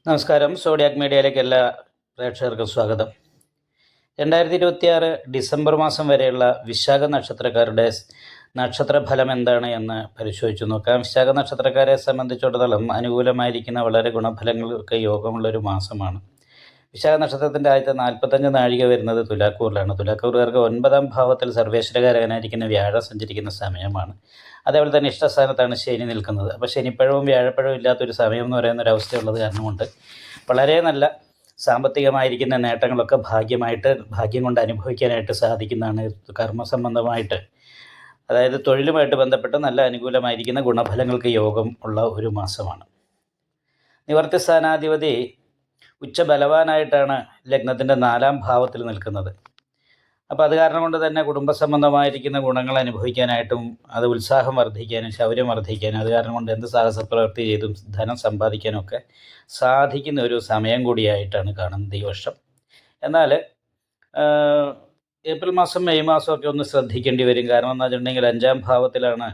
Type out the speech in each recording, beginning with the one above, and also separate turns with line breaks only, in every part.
നമസ്കാരം. സോഡിയാക് മീഡിയയിലേക്ക് എല്ലാ പ്രേക്ഷകർക്കും സ്വാഗതം. 2026 ഡിസംബർ മാസം വരെയുള്ള വിശാഖ നക്ഷത്രക്കാരുടെ നക്ഷത്രഫലം എന്താണ് എന്ന് പരിശോധിച്ചു നോക്കാം. വിശാഖ നക്ഷത്രക്കാരെ സംബന്ധിച്ചിടത്തോളം അനുകൂലമായിരിക്കുന്ന വളരെ ഗുണഫലങ്ങൾക്ക് യോഗമുള്ളൊരു മാസമാണ്. വിശാഖ നക്ഷത്രത്തിൻ്റെ ആദ്യത്തെ 45 നാഴിക വരുന്നത് തുലാക്കൂറിലാണ്. തുലാക്കൂറുകാർക്ക് 9ാം ഭാവത്തിൽ സർവേശ്വരകാരകനായിരിക്കുന്ന വ്യാഴം സഞ്ചരിക്കുന്ന സമയമാണ്. അതേപോലെ തന്നെ ഇഷ്ടസ്ഥാനത്താണ് ശനി നിൽക്കുന്നത്. അപ്പോൾ ശനിപ്പഴവും വ്യാഴപ്പഴവും ഇല്ലാത്തൊരു സമയം എന്ന് പറയുന്ന ഒരു അവസ്ഥയുള്ളത് കാരണം കൊണ്ട് വളരെ നല്ല സാമ്പത്തികമായിരിക്കുന്ന നേട്ടങ്ങളൊക്കെ ഭാഗ്യം കൊണ്ട് അനുഭവിക്കാനായിട്ട് സാധിക്കുന്നതാണ്. കർമ്മസംബന്ധമായിട്ട്, അതായത് തൊഴിലുമായിട്ട് ബന്ധപ്പെട്ട് നല്ല അനുകൂലമായിരിക്കുന്ന ഗുണഫലങ്ങൾക്ക് യോഗം ഉള്ള ഒരു മാസമാണ്. നിവർത്തി സ്ഥാനാധിപതി ഉച്ചബലവാനായിട്ടാണ് ലഗ്നത്തിൻ്റെ 4ാം ഭാവത്തിൽ നിൽക്കുന്നത്. അപ്പോൾ അത് കാരണം കൊണ്ട് തന്നെ കുടുംബസംബന്ധമായിരിക്കുന്ന ഗുണങ്ങൾ അനുഭവിക്കാനായിട്ടും അത് ഉത്സാഹം വർദ്ധിക്കാനും ശൗര്യം വർദ്ധിക്കാനും അത് കാരണം കൊണ്ട് എന്ത് സാഹസ പ്രവൃത്തി ചെയ്തും ധനം സമ്പാദിക്കാനൊക്കെ സാധിക്കുന്ന ഒരു സമയം കൂടിയായിട്ടാണ് കാണുന്നത് ഈ വർഷം. എന്നാൽ ഏപ്രിൽ മാസം മെയ് മാസമൊക്കെ ഒന്ന് ശ്രദ്ധിക്കേണ്ടി വരും. കാരണം എന്താ വെച്ചിട്ടുണ്ടെങ്കിൽ 5ാം ഭാവത്തിലാണ്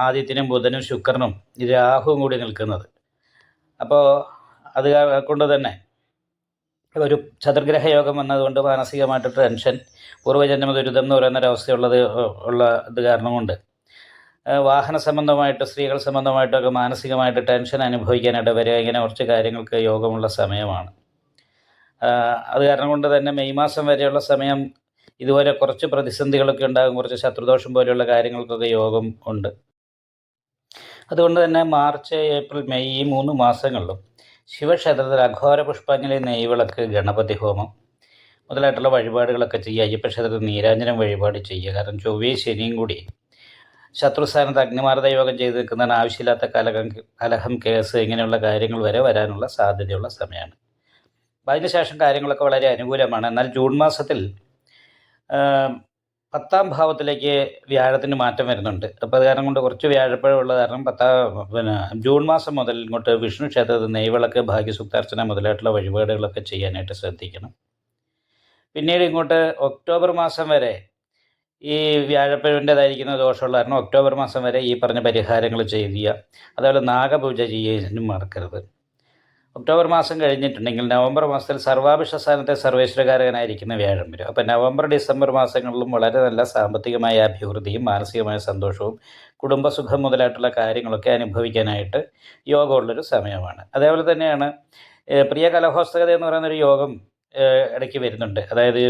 ആദിത്യനും ബുധനും ശുക്രനും രാഹുവും കൂടി നിൽക്കുന്നത്. അപ്പോൾ അത് കൊണ്ട് തന്നെ ഒരു ചതുർഗ്രഹ യോഗം വന്നതുകൊണ്ട് മാനസികമായിട്ട് ടെൻഷൻ, പൂർവ്വജന്മ ദുരിതം എന്ന് പറയുന്നൊരവസ്ഥയുള്ളത് ഇത് കാരണം കൊണ്ട് വാഹന സംബന്ധമായിട്ട് സ്ത്രീകൾ സംബന്ധമായിട്ടൊക്കെ മാനസികമായിട്ട് ടെൻഷൻ അനുഭവിക്കാനായിട്ട് വരിക, ഇങ്ങനെ കുറച്ച് കാര്യങ്ങൾക്ക് യോഗമുള്ള സമയമാണ്. അത് കാരണം കൊണ്ട് തന്നെ മെയ് മാസം വരെയുള്ള സമയം ഇതുപോലെ കുറച്ച് പ്രതിസന്ധികളൊക്കെ ഉണ്ടാകും. കുറച്ച് ശത്രുദോഷം പോലെയുള്ള കാര്യങ്ങൾക്കൊക്കെ യോഗം ഉണ്ട്. അതുകൊണ്ട് തന്നെ മാർച്ച്, ഏപ്രിൽ, മെയ് ഈ 3 മാസങ്ങളിലും ശിവക്ഷേത്രത്തിൽ അഘോര പുഷ്പാഞ്ജലി, നെയ്വിളക്ക്, ഗണപതി ഹോമം മുതലായിട്ടുള്ള വഴിപാടുകളൊക്കെ ചെയ്യുക. അയ്യപ്പക്ഷേത്രത്തിൽ നീരാഞ്ജനം വഴിപാട് ചെയ്യുക. കാരണം ചൊവ്വയും ശനിയും കൂടി ശത്രുസ്ഥാനത്ത് അഗ്നിമാർദ്ദ യോഗം ചെയ്ത് നിൽക്കുന്നതാണ്. ആവശ്യമില്ലാത്ത കലഹം, കേസ് ഇങ്ങനെയുള്ള കാര്യങ്ങൾ വരെ വരാനുള്ള സാധ്യതയുള്ള സമയമാണ്. അപ്പം അതിനുശേഷം കാര്യങ്ങളൊക്കെ വളരെ അനുകൂലമാണ്. എന്നാൽ ജൂൺ മാസത്തിൽ 10ാം ഭാവത്തിലേക്ക് വ്യാഴത്തിന് മാറ്റം വരുന്നുണ്ട്. അപ്പോൾ അത് കാരണം കൊണ്ട് കുറച്ച് വ്യാഴപ്പഴമുള്ള കാരണം ജൂൺ മാസം മുതൽ ഇങ്ങോട്ട് വിഷ്ണു ക്ഷേത്രത്തിൽ നെയ്വിളക്ക്, ഭാഗ്യസൂക്താർച്ചന മുതലായിട്ടുള്ള വഴിപാടുകളൊക്കെ ചെയ്യാനായിട്ട് ശ്രദ്ധിക്കണം. പിന്നീട് ഇങ്ങോട്ട് ഒക്ടോബർ മാസം വരെ ഈ വ്യാഴപ്പഴവിൻ്റേതായിരിക്കുന്ന ദോഷമുള്ള കാരണം ഒക്ടോബർ മാസം വരെ ഈ പറഞ്ഞ പരിഹാരങ്ങൾ ചെയ്യുക. അതുപോലെ നാഗപൂജ ചെയ്യാനും മറക്കരുത്. ഒക്ടോബർ മാസം കഴിഞ്ഞിട്ടുണ്ടെങ്കിൽ നവംബർ മാസത്തിൽ സർവാഭിഷ്ട സ്ഥാനത്തെ സർവേശ്വരകാരകനായിരിക്കുന്ന വ്യാഴം വരും. അപ്പോൾ നവംബർ, ഡിസംബർ മാസങ്ങളിലും വളരെ നല്ല സാമ്പത്തികമായ അഭിവൃദ്ധിയും മാനസികമായ സന്തോഷവും കുടുംബസുഖം മുതലായിട്ടുള്ള കാര്യങ്ങളൊക്കെ അനുഭവിക്കാനായിട്ട് യോഗമുള്ളൊരു സമയമാണ്. അതേപോലെ തന്നെയാണ് പ്രിയ കലഹോസ്തകത എന്ന് പറയുന്നൊരു യോഗം ഇടയ്ക്ക് വരുന്നുണ്ട്. അതായത്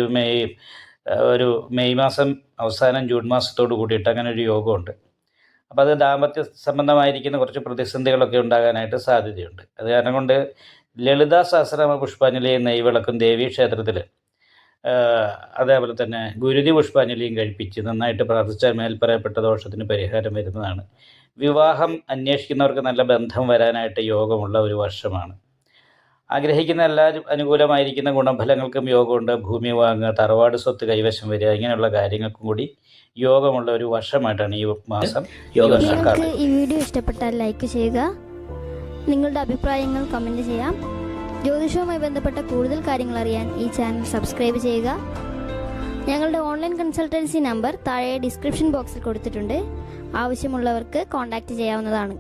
മെയ് മാസം അവസാനം ജൂൺ മാസത്തോട് കൂടിയിട്ട് അങ്ങനെ ഒരു യോഗമുണ്ട്. അപ്പോൾ അത് ദാമ്പത്യ സംബന്ധമായിരിക്കുന്ന കുറച്ച് പ്രതിസന്ധികളൊക്കെ ഉണ്ടാകാനായിട്ട് സാധ്യതയുണ്ട്. അത് കാരണം കൊണ്ട് ലളിതാ സഹസ്രനാമ പുഷ്പാഞ്ജലിയും നെയ്വിളക്കും ദേവീക്ഷേത്രത്തിൽ അതേപോലെ തന്നെ ഗുരുതി പുഷ്പാഞ്ജലിയും കഴിപ്പിച്ച് നന്നായിട്ട് പ്രാർത്ഥിച്ചാൽ മേൽപ്പറയപ്പെട്ട ദോഷത്തിന് പരിഹാരം വരുന്നതാണ്. വിവാഹം അന്വേഷിക്കുന്നവർക്ക് നല്ല ബന്ധം വരാനായിട്ട് യോഗമുള്ള ഒരു വർഷമാണ്. ആഗ്രഹിക്കുന്ന എല്ലാവരും അനുകൂലമായിരിക്കുന്ന ഗുണഫലങ്ങൾക്കും യോഗമുണ്ട്. ഭൂമി വാങ്ങുക, തറവാട് സ്വത്ത് കൈവശം വരിക, ഇങ്ങനെയുള്ള കാര്യങ്ങൾക്കും കൂടി യോഗമുള്ള ഒരു വർഷമായിട്ടാണ് ഈ മാസം.
നിങ്ങൾക്ക് ഈ വീഡിയോ ഇഷ്ടപ്പെട്ടാൽ ലൈക്ക് ചെയ്യുക, നിങ്ങളുടെ അഭിപ്രായങ്ങൾ കമൻറ്റ് ചെയ്യാം. ജ്യോതിഷവുമായി ബന്ധപ്പെട്ട കൂടുതൽ കാര്യങ്ങൾ അറിയാൻ ഈ ചാനൽ സബ്സ്ക്രൈബ് ചെയ്യുക. ഞങ്ങളുടെ ഓൺലൈൻ കൺസൾട്ടൻസി നമ്പർ താഴെ ഡിസ്ക്രിപ്ഷൻ ബോക്സിൽ കൊടുത്തിട്ടുണ്ട്. ആവശ്യമുള്ളവർക്ക് കോൺടാക്റ്റ് ചെയ്യാവുന്നതാണ്.